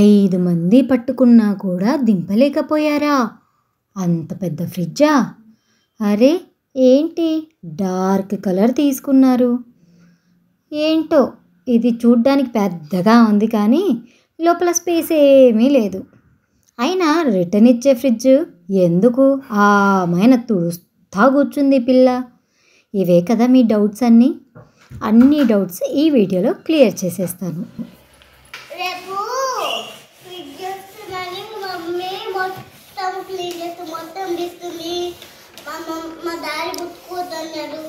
5 మంది పట్టుకున్నా కూడా దింపలేకపోయారా? అంత పెద్ద ఫ్రిడ్జా? అరే ఏంటి డార్క్ కలర్ తీసుకున్నారు? ఏంటో ఇది చూడ్డానికి పెద్దగా ఉంది కానీ లోపల స్పేస్ ఏమీ లేదు. అయినా రిటర్న్ ఇచ్చే ఫ్రిడ్జ్ ఎందుకు ఆమెన తుడుస్తా కూర్చుంది పిల్ల. ఇవే కదా మీ డౌట్స్ అన్ని డౌట్స్ ఈ వీడియోలో క్లియర్ చేసేస్తాను. రేపు ఫ్రిడ్జ్ వస్తుందని మమ్మీ మొత్తం క్లీన్ చేస్తూ మొత్తం తీస్తుంది. మా డాడీ ముట్టుకోవద్దన్నాడు.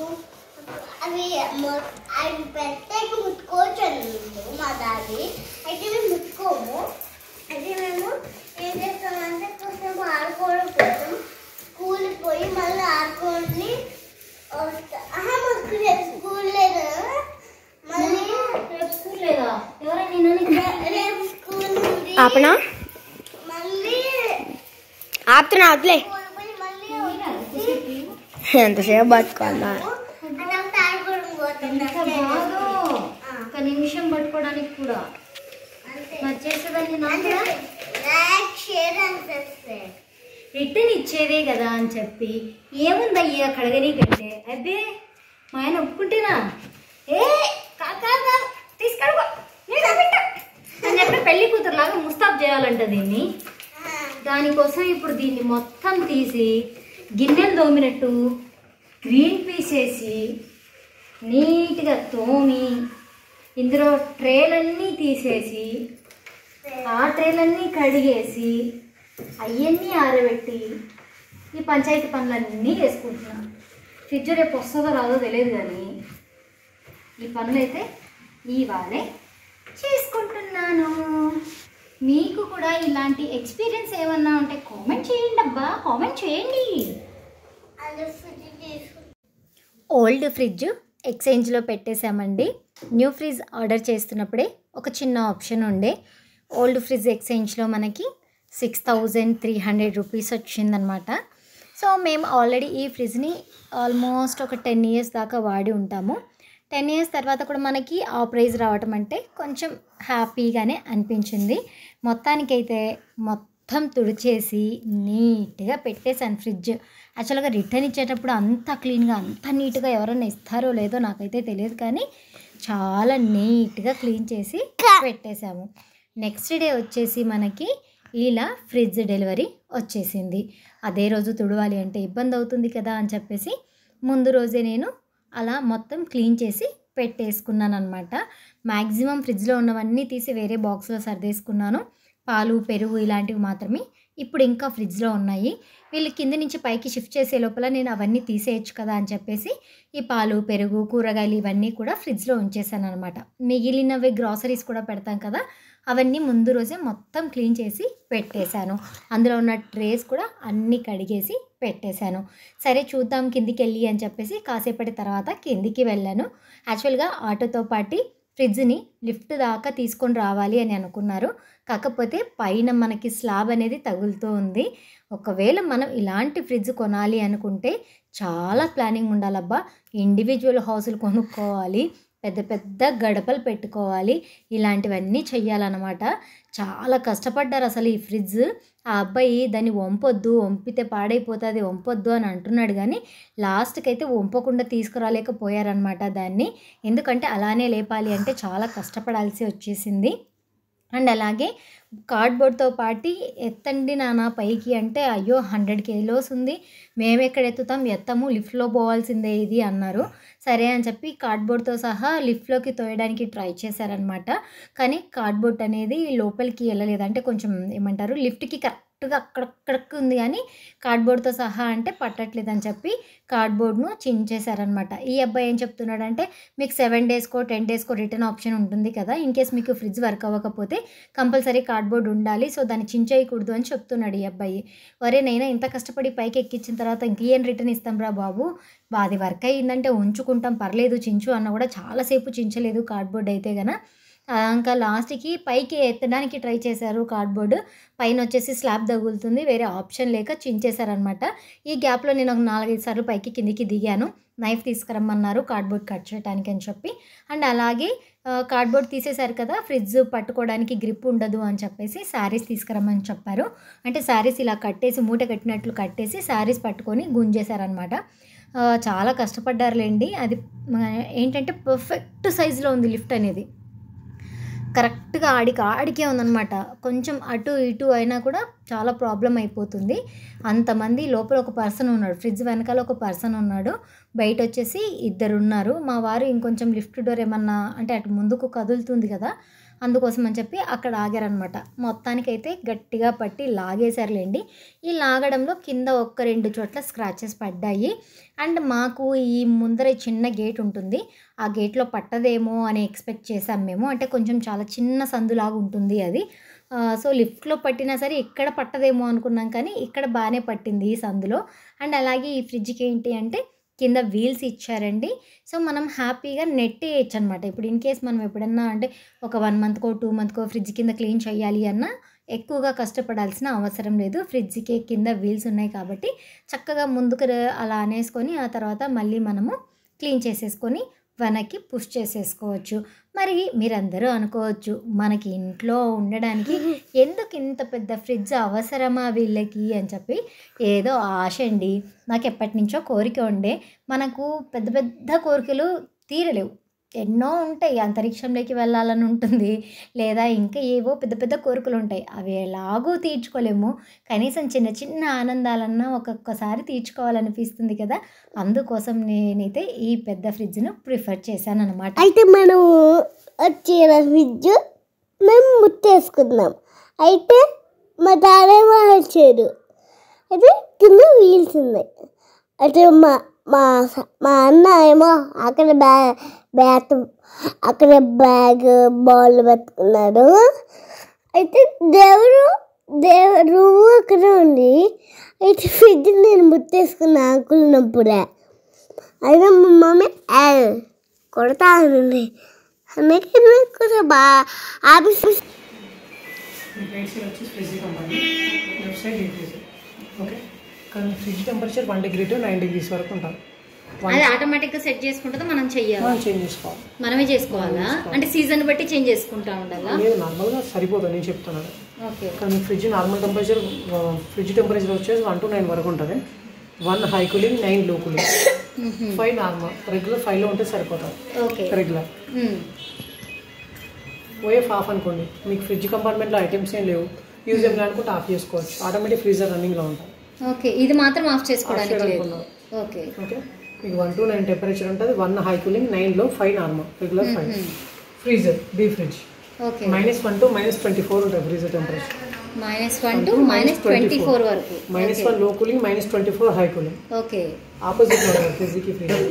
అవి పెట్టాక ముట్టుకోవచ్చు అన్నాడు మా డాడీ. అయితే మేము ముట్టుకోము. అయితే మేము ఏం చేస్తామంటే కొంచెం ఆడుకోవడం కోసం స్కూల్కి పోయి మళ్ళీ ఆడుకోండి మాకు రేపు స్కూల్ లేదు. మళ్ళీ రేపు స్కూల్ లేదా? రేపు స్కూల్ ఆపనా మళ్ళీ ఆపుతున్నా వదిలే మళ్ళీ ఎంతసేపు బతుకోవాలా? ఒక నిమిషం పట్టుకోవడానికి కూడా వచ్చేసేదాన్ని. రిటర్న్ ఇచ్చేదే కదా అని చెప్పి ఏముందయ్యా కడగనీకంటే అబ్బే మా ఆయన ఒప్పుకుంటేనా తీసుకెళ్ళి అని చెప్పి పెళ్లి కూతురులాగా ముస్తాబ్ చేయాలంట దీన్ని. దానికోసం ఇప్పుడు దీన్ని మొత్తం తీసి గిన్నెలు తోమినట్టు గ్రీన్ పీస్ వేసి నీట్గా తోమి ఇందులో ట్రేలన్నీ తీసేసి ఆ ట్రేలన్నీ కడిగేసి అవన్నీ ఆరబెట్టి ఈ పంచాయతీ పనులన్నీ వేసుకుంటున్నాను. ఫ్రిడ్జ్ రేపు వస్తుందో రాదో తెలియదు కానీ ఈ పనులు అయితే ఇవాళే చేసుకుంటున్నాను. మీకు కూడా ఇలాంటి ఎక్స్పీరియన్స్ ఏమన్నా ఉంటే కామెంట్ చేయండి అబ్బా, కామెంట్ చేయండి. ఓల్డ్ ఫ్రిడ్జ్ ఎక్స్చేంజ్లో పెట్టేశామండి. న్యూ ఫ్రిడ్జ్ ఆర్డర్ చేస్తున్నప్పుడే ఒక చిన్న ఆప్షన్ ఉండే. ఓల్డ్ ఫ్రిడ్జ్ ఎక్స్చేంజ్లో మనకి 6,300 రూపీస్ వచ్చిందనమాట. సో మేము ఆల్రెడీ ఈ ఫ్రిడ్జ్ని ఆల్మోస్ట్ ఒక 10 ఇయర్స్ దాకా వాడి ఉంటాము. 10 ఇయర్స్ తర్వాత కూడా మనకి ఆ ప్రైస్ రావటం అంటే కొంచెం హ్యాపీగానే అనిపించింది. మొత్తానికైతే మొత్తం తుడిచేసి నీట్గా పెట్టేశాను ఫ్రిడ్జ్. యాక్చువల్గా రిటర్న్ ఇచ్చేటప్పుడు అంత క్లీన్గా అంత నీట్గా ఎవరైనా ఇస్తారో లేదో నాకైతే తెలియదు కానీ చాలా నీట్గా క్లీన్ చేసి పెట్టేశాము. నెక్స్ట్ డే వచ్చేసి మనకి ఇలా ఫ్రిడ్జ్ డెలివరీ వచ్చేసింది. అదే రోజు తుడవాలి అంటే ఇబ్బంది అవుతుంది కదా అని చెప్పేసి ముందు రోజే నేను అలా మొత్తం క్లీన్ చేసి పెట్టేసుకున్నాను అనమాట. మ్యాక్సిమం ఫ్రిడ్జ్లో ఉన్నవన్నీ తీసి వేరే బాక్స్లో సర్దేసుకున్నాను. పాలు పెరుగు ఇలాంటివి మాత్రమే ఇప్పుడు ఇంకా ఫ్రిడ్జ్లో ఉన్నాయి. వీళ్ళు కింద నుంచి పైకి షిఫ్ట్ చేసే లోపల నేను అవన్నీ తీసేయచ్చు కదా అని చెప్పేసి ఈ పాలు పెరుగు కూరగాయలు ఇవన్నీ కూడా ఫ్రిడ్జ్లో ఉంచేసాను అనమాట. మిగిలినవి గ్రాసరీస్ కూడా పెడతాం కదా అవన్నీ ముందు రోజే మొత్తం క్లీన్ చేసి పెట్టేశాను. అందులో ఉన్న ట్రేస్ కూడా అన్నీ కడిగేసి పెట్టేశాను. సరే చూద్దాం కిందికి వెళ్ళి అని చెప్పేసి కాసేపటి తర్వాత కిందికి వెళ్ళాను. యాక్చువల్గా ఆటోతో పాటు ఫ్రిడ్జ్ని లిఫ్ట్ దాకా తీసుకొని రావాలి అని అనుకున్నారు. కాకపోతే పైన మనకి స్లాబ్ అనేది తగులుతూ ఉంది. ఒకవేళ మనం ఇలాంటి ఫ్రిడ్జ్ కొనాలి అనుకుంటే చాలా ప్లానింగ్ ఉండాలబ్బా. ఇండివిజువల్ హౌసులు కొనుక్కోవాలి, పెద్ద పెద్ద గడపలు పెట్టుకోవాలి, ఇలాంటివన్నీ చెయ్యాలన్నమాట. చాలా కష్టపడ్డారు అసలు ఈ ఫ్రిడ్జ్. ఆ అబ్బాయి దాన్ని వంపొద్దు, వంపితే పాడైపోతుంది, వంపొద్దు అని అంటున్నాడు కానీ లాస్ట్కి అయితే వంపకుండా తీసుకురాలేకపోయారనమాట దాన్ని. ఎందుకంటే అలానే లేపాలి అంటే చాలా కష్టపడాల్సి వచ్చేసింది. అండ్ అలాగే కార్డ్బోర్డ్తో పాటు ఎత్తండి నాన్న పైకి అంటే అయ్యో 100 kilos ఉంది, మేము ఎక్కడ ఎత్తుతాం, ఎత్తము, లిఫ్ట్లో పోవాల్సిందే ఇది అన్నారు. సరే అని చెప్పి కార్డ్బోర్డ్తో సహా లిఫ్ట్లోకి తోయడానికి ట్రై చేశారనమాట. కానీ కార్డ్బోర్డ్ అనేది లోపలికి వెళ్ళలేదు. అంటే కొంచెం ఏమంటారు లిఫ్ట్కి కరెక్ట్గా అక్కడక్కడికి ఉంది కానీ కార్డ్బోర్డ్తో సహా అంటే పట్టట్లేదని చెప్పి కార్డ్బోర్డ్ను చించేశారనమాట. ఈ అబ్బాయి ఏం చెప్తున్నాడంటే మీకు 7 daysకో 10 daysకో రిటర్న్ ఆప్షన్ ఉంటుంది కదా, ఇన్ కేస్ మీకు ఫ్రిడ్జ్ వర్క్ అవ్వకపోతే కంపల్సరీ కార్డ్బోర్డ్ ఉండాలి, సో దాన్ని చించేయకూడదు అని చెప్తున్నాడు ఈ అబ్బాయి. వరే నైనా ఇంత కష్టపడి పైకి ఎక్కించిన తర్వాత ఇంకేం రిటర్న్ ఇస్తాం రా బాబు, అది వర్క్ అయ్యిందంటే ఉంచుకుంటాం పర్లేదు చించు అన్న కూడా చాలాసేపు చించలేదు కార్డ్బోర్డ్ అయితే గన. ఇంకా లాస్ట్కి పైకి ఎత్తడానికి ట్రై చేశారు కార్డ్బోర్డ్, పైన వచ్చేసి స్లాబ్ తగులుతుంది, వేరే ఆప్షన్ లేక చించేశారనమాట. ఈ గ్యాప్లో నేను ఒక 4-5 సార్లు పైకి కిందికి దిగాను. నైఫ్ తీసుకురమ్మన్నారు కార్డ్బోర్డ్ కట్ చేయడానికి అని చెప్పి. అండ్ అలాగే కార్డ్బోర్డ్ తీసేశారు కదా, ఫ్రిడ్జ్ పట్టుకోవడానికి గ్రిప్ ఉండదు అని చెప్పేసి శారీస్ తీసుకురమ్మని చెప్పారు. అంటే శారీస్ ఇలా కట్టేసి మూట కట్టినట్లు కట్టేసి శారీస్ పట్టుకొని గుంజేశారనమాట. చాలా కష్టపడ్డారులేండి. అది ఏంటంటే పర్ఫెక్ట్ సైజులో ఉంది లిఫ్ట్ అనేది, కరెక్ట్గా ఆడికే ఉందన్నమాట. కొంచెం అటు ఇటు అయినా కూడా చాలా ప్రాబ్లం అయిపోతుంది. అంతమంది లోపల ఒక పర్సన్ ఉన్నాడు, ఫ్రిడ్జ్ వెనకాల ఒక పర్సన్ ఉన్నాడు, బయట వచ్చేసి 2 ఉన్నారు. మా వారు ఇంకొంచెం లిఫ్ట్ డోర్ ఏమన్నా అంటే అటు ముందుకు కదులుతుంది కదా, అందుకోసం అని చెప్పి అక్కడ ఆగారనమాట. మొత్తానికైతే గట్టిగా పట్టి లాగేశారులేండి. ఈ లాగడంలో కింద 1-2 చోట్ల స్క్రాచెస్ పడ్డాయి. అండ్ మాకు ఈ ముందర చిన్న గేట్ ఉంటుంది, ఆ గేట్లో పట్టదేమో అని ఎక్స్పెక్ట్ చేసాం మేము. అంటే కొంచెం చాలా చిన్న సందులాగా ఉంటుంది అది. సో లిఫ్ట్లో పట్టినా సరే ఇక్కడ పట్టదేమో అనుకున్నాం, కానీ ఇక్కడ బాగానే పట్టింది ఈ సందులో. అండ్ అలాగే ఈ ఫ్రిడ్జ్కి ఏంటి అంటే కింద వీల్స్ ఇచ్చారండి. సో మనం హ్యాపీగా నెట్టేయచ్చు అనమాట. ఇప్పుడు ఇన్ కేస్ మనం ఎప్పుడన్నా అంటే ఒక 1 మంత్కో 2 మంత్కో ఫ్రిడ్జ్ కింద క్లీన్ చేయాలి అన్నా ఎక్కువగా కష్టపడాల్సిన అవసరం లేదు. ఫ్రిడ్జ్కి కింద వీల్స్ ఉన్నాయి కాబట్టి చక్కగా ముందుకు అలా అనేసుకొని ఆ తర్వాత మళ్ళీ మనము క్లీన్ చేసేసుకొని వెనక్కి పుష్ చేసేసుకోవచ్చు. మరి మీరందరూ అనుకోవచ్చు, మనకి ఇంట్లో ఉండడానికి ఎందుకు ఇంత పెద్ద ఫ్రిడ్జ్ అవసరమా వీళ్ళకి అని చెప్పి. ఏదో ఆశ అండి, నాకు ఎప్పటి నుంచో కోరిక ఉండే. మనకు పెద్ద పెద్ద కోరికలు తీరలేవు, ఎన్నో ఉంటాయి. అంతరిక్షంలోకి వెళ్ళాలని ఉంటుంది, లేదా ఇంకా ఏవో పెద్ద పెద్ద కోరికలు ఉంటాయి, అవి ఎలాగూ తీర్చుకోలేము. కనీసం చిన్న చిన్న ఆనందాలన్నా ఒక్కొక్కసారి తీర్చుకోవాలనిపిస్తుంది కదా, అందుకోసం నేనైతే ఈ పెద్ద ఫ్రిడ్జ్ను ప్రిఫర్ చేశాను అనమాట. అయితే మనం వచ్చిన ఫ్రిడ్జ్ మేము ముట్టేసుకున్నాం. అయితే మా తాడేమో వచ్చాడు, అయితే కింద వీల్స్ ఉన్నాయి. అయితే మా అన్న ఏమో అక్కడ బ్యాట్ అక్కడ బ్యాగ్ బాల్ పెట్టుకున్నాడు. అయితే రూమ్ అక్కడ ఉంది. అయితే ఫ్రిడ్జ్ నేను ముట్టేసుకున్నా అనుకున్నప్పుడే. అయితే మా మమ్మీ కొడతా ఉంది, అందుకే కొంచెం బాగా office fridge temperature 1 degree to 9 degrees వరకు ఉంటుంది. అది ఆటోమేటిక్గా సెట్ చేసుకుంటుందో మనం చెయ్యాలి, చేంజ్ చేసుకోవాలి, మనమే చేసుకోవాలా? అంటే సీజన్ బట్టి చేంజ్ చేసుకుంటా ఉండాలా? లేదు, నార్మల్గా సరిపోతుంది నేను చెప్తున్నాను. ఓకే. కానీ ఫ్రిడ్జ్ నార్మల్ టెంపరేచర్ వచ్చేసి 1 to 9 వరకు ఉంటుంది. 1 హై కూలింగ్, 9 లో కూలింగ్, 5 నార్మల్. రెగ్యులర్ 5లో ఉంటే సరిపోతుంది. ఓకే. రెగ్యులర్ ఓఎఫ్ ఆఫ్ అనుకోండి, మీకు ఫ్రిడ్జ్ కంపార్ట్మెంట్లో ఐటమ్స్ ఏం లేవు, యూజబుల్ అనుకుంటే ఆఫ్ చేసుకోవచ్చు. ఆటోమేటిక్ ఫ్రీజర్ రన్నింగ్లో ఉంటుంది. ఓకే, ఇది మాత్రం ఆఫ్ చేసుకోవడానికి లేదు. ఓకే ఓకే, మీకు 1 to 9 టెంపరేచర్ ఉంటుంది. 1 హై కూలింగ్, 9లో, 5 normal. Regular 5. Freezer the fridge okay. -1 to -24 ఉంటుంది ఫ్రీజర్ టెంపరేచర్. -1 to -24 వరకు. -1 లో cooling, -24 high cooling. Okay. Opposite ఉంటుంది ఫ్రిడ్జ్కి ఫ్రీజర్.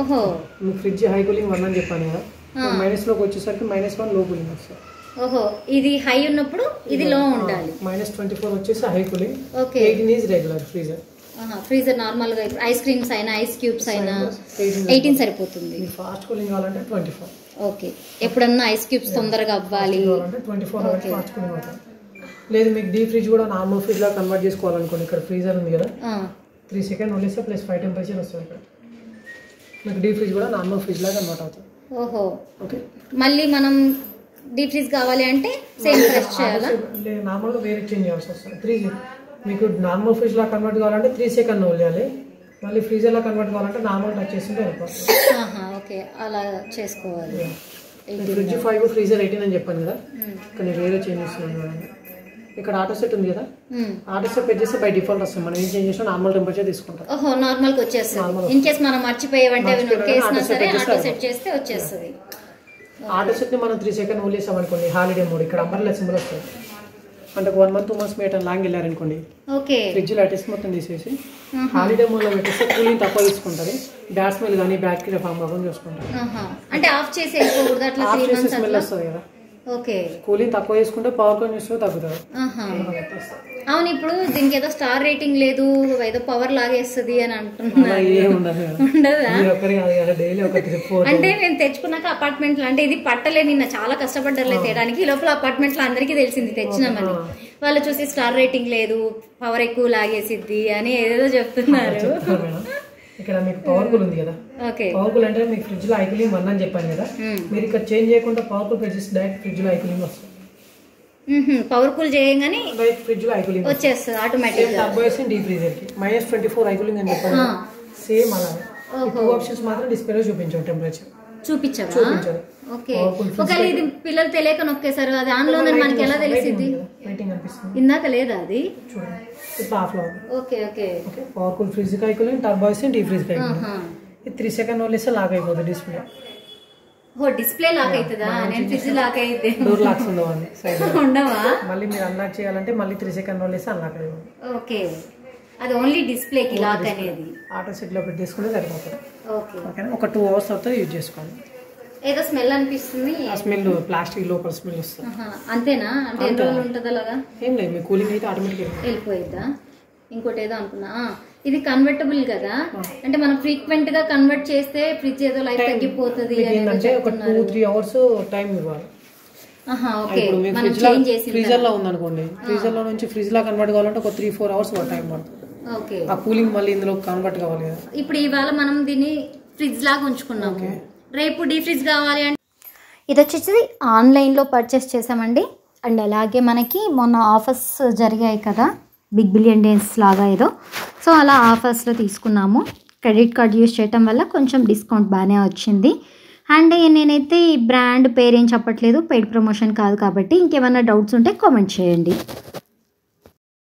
ఓహో, మీకు ఫ్రిడ్జ్ హై కూలింగ్ 1 అని చెప్పాను కదా, మైనస్లోకి వచ్చేసరికి -1 లో కూలింగ్ వస్తుంది. ఓహో, ఇది హై ఉన్నప్పుడు ఇది లో ఉండాలి. -24 వచ్చేసి high cooling. Okay. 18 is regular freezer. Freezer నార్మల్గా ఇప్పుడు ఐస్ క్రీమ్స్ అయినా ఐస్ క్యూబ్స్ అయినా 18 సరిపోతుంది. ఫాస్ట్ కూలింగ్ కావాలంటే 24. ఓకే, ఎప్పుడన్నా ఐస్ క్యూబ్స్ తొందరగా అవ్వాలి 24 ఫాస్ట్ కూలింగ్ అవుతుంది. లేదు మీకు డీ ఫ్రిడ్జ్ కూడా నార్మల్ ఫ్రిడ్జ్ లా కన్వర్ట్ చేసుకోవాలనుకోండి, ఇక్కడ ఫ్రీజర్ ఉంది కదా, 3 సెకండ్ వదిలేస్తే +5 టెంపరేచర్ వస్తుంది. ఇక్కడ మీకు డీ ఫ్రిడ్జ్ కూడా నార్మల్ ఫ్రిడ్జ్ లా కన్వర్ట్ అవుతుంది. ఓహో, ఓకే. మళ్ళీ మనం డీ ఫ్రిడ్జ్ కావాలి అంటే సేమ్ ప్రెస్ చేయాలా? నార్మల్గా వేరే చేంజ్ చేయాల్సి వస్తుంది. మీకు నార్మల్ ఫ్రిడ్జ్ లా కన్వర్ట్ కావాలంటే 3 సెకండ్ వదిలేయాలి. మళ్ళీ ఫ్రీజర్ లా కన్వర్ట్ కావాలంటే నార్మల్ టచ్ చేస్తుంటే వెళ్ళిపోతుంది. ఓకే, అలా చేసుకోవాలి. ఫ్రిడ్జ్ 5, ఫ్రీజర్ 18 అని చెప్పాను కదా, కానీ వేరే చేంజ్ చేస్తున్నాను చూడండి. ఇక్కడ ఆటో సెట్ ఉంది కదా, ఆటో సెట్ పెట్ చేస్తే బై డిఫాల్ట్ వస్తుంది. మనం ఏం చేంజ్ చేసినా నార్మల్ టెంపరేచర్ తీసుకుంటాం. ఓహో, నార్మల్ గా వచ్చేస్తుంది. ఇన్ కేస్ మనం మర్చిపోయేవంటే సరే ఆటో సెట్ చేస్తే వచ్చేస్తుంది. ఆటో సెట్ ని మనం 3 సెకండ్ వదిలేసాం అనుకోండి, హాలిడే మోడ్ ఇక్కడ అంబర్లా సింబల్ వస్తుంది. అంటే 1 month 2 months మీటర్ లాంగ్ వెళ్ళారనుకోండి, ఓకే, ఫ్రిడ్జ్ లేటెస్ట్ మొత్తం తీసేసి హాలిడే మోడ్ లో పెట్టేస్తే కూలింగ్ తక్కువ తీసుకుంటుంది. బ్యాడ్ స్మెల్ కానీ బ్యాక్టీరియా ఫామ్ అవ్వకుండా చూసుకుంటారు. అంటే ఆఫ్ చేసి వెళ్ళిపోకూడదు, అట్లా 3 months స్మెల్ వస్తుంది కదా, ఓకే కూలింగ్ తక్కువ చేసుకుంటే పవర్ కంజెస్షన్ తగ్గుతుంది. అవును, ఇప్పుడు దీనికి ఏదో స్టార్ రేటింగ్ లేదు, ఏదో పవర్ లాగేస్తుంది అని అంటున్నారు. ఉండదా? అంటే నేను తెచ్చుకున్నాక అపార్ట్మెంట్ లో, అంటే ఇది పట్టలే, నిన్న చాలా కష్టపడ్డారులే తేయడానికి, ఈ లోపల అపార్ట్మెంట్ లో అందరికీ తెలిసింది తెచ్చినామని. వాళ్ళు చూసి స్టార్ రేటింగ్ లేదు, పవర్ ఎక్కువ లాగేసిద్ది అని ఏదేదో చెప్తున్నారు. ఇక్కడ మీకు పవర్ కూల్ ఉంది కదా, పవర్ కూల్ అంటే మీకు ఫ్రిడ్జ్ లో ఐకూలింగ్ 1 అని చెప్పాను కదా, మీరు ఇక్కడ చేంజ్ చేయకుండా పవర్ కూల్ పెట్టేసి డైరెక్ట్ ఫ్రిడ్జ్ లో ఐకూలింగ్ వస్తుంది. పవర్ కూల్ చేయగానే ఫ్రిడ్జ్ లో ఐకూలింగ్ వచ్చేస్తుంది ఆటోమేటిక్. టర్బోయిస్ డీప్ ఫ్రీజర్ కి -24 ఐకూలింగ్ అని చెప్పాను, సేమ్ అలాగే. 2 ఆప్షన్స్ మాత్రం డిస్ప్లేలో చూపించాం, టెంపరేచర్ చూపించారు. ఓకే, ఒకవేళ ఇది పిల్లలు తెలియక నొక్కేసారు, అది ఆన్ లో మనకి ఎలా తెలిసింది? ఇందాక లేదా అది? చూడండి ఇప్పుడు ఆఫ్ లో. Okay okay okay, power cool fridge కి ఐకూలింగ్, టర్బోయిస్ డీప్ ఫ్రీజ్ కి ఐకూలింగ్. ఇది 3 సెకండ్ వదిలేస్తే లాక్ అయిపోతుంది డిస్ప్లే. ఓ డిస్ప్లే లాక్ అవుతుందా? నేను ఫ్రిడ్జ్ లాక్ అయితే డోర్ లాక్స్ ఉండవండి, సైడ్ ఉండవా? మళ్ళీ మీరు అన్లాక్ చేయాలంటే మళ్ళీ 3 సెకండ్ వదిలేస్తే అన్లాక్ అయిపోతుంది. ఓకే, అది ఓన్లీ డిస్ప్లే కి లాక్ అనేది. ఆటో సెట్ లో పెట్టేసుకుంటే సరిపోతుంది. ఓకే ఓకే, ఒక 2 అవర్స్ తర్వాత యూజ్ చేసుకోండి. ఏదో స్మెల్ అనిపిస్తుంది, ఆ స్మెల్ ప్లాస్టిక్ లోపల స్మెల్ వస్తుంది. అంతేనా? అంటే ఎన్ని రోజులు ఉంటుంది అలాగా? ఏం లేదు, మీ కూలింగ్ అయితే ఆటోమేటిక్ వెళ్ళిపోయిద్దా? ఇంకోటి ఏదో అనుకున్నా, ఇది కన్వర్టబుల్ కదా, అంటే మనం ఫ్రీక్వెంట్ గా కన్వర్ట్ చేస్తే ఫ్రిడ్జ్ ఏదో లైఫ్ తగ్గిపోతుంది అంటే ఒక 2-3 అవర్స్ టైం ఇవ్వాలి. ఓకే, మనం చేంజ్ చేసి ఫ్రీజర్ లో ఉందనుకోండి, ఫ్రీజర్ లో నుంచి ఫ్రిడ్జ్ లా కన్వర్ట్ కావాలంటే ఒక 3-4 అవర్స్ టైం పడుతుంది. ఓకే, ఆ కూలింగ్ మళ్ళీ ఇందులో కన్వర్ట్ కావాలి కదా. ఇప్పుడు ఇవాళ మనం దీన్ని ఫ్రిడ్జ్ లాగా ఉంచుకున్నాము, రేపు డీ ఫ్రిడ్జ్ కావాలి అంటే ఇది వచ్చేసి ఆన్లైన్లో పర్చేస్ చేసామండి. అండ్ అలాగే మనకి మొన్న ఆఫర్స్ జరిగాయి కదా, బిగ్ బిలియన్ డేస్ లాగా ఏదో, సో అలా ఆఫర్స్లో తీసుకున్నాము. క్రెడిట్ కార్డ్ యూస్ చేయటం వల్ల కొంచెం డిస్కౌంట్ బాగానే వచ్చింది. అండ్ నేనైతే ఈ బ్రాండ్ పేరు ఏం చెప్పట్లేదు, పెయిడ్ ప్రమోషన్ కాదు కాబట్టి. ఇంకేమైనా డౌట్స్ ఉంటే కామెంట్ చేయండి.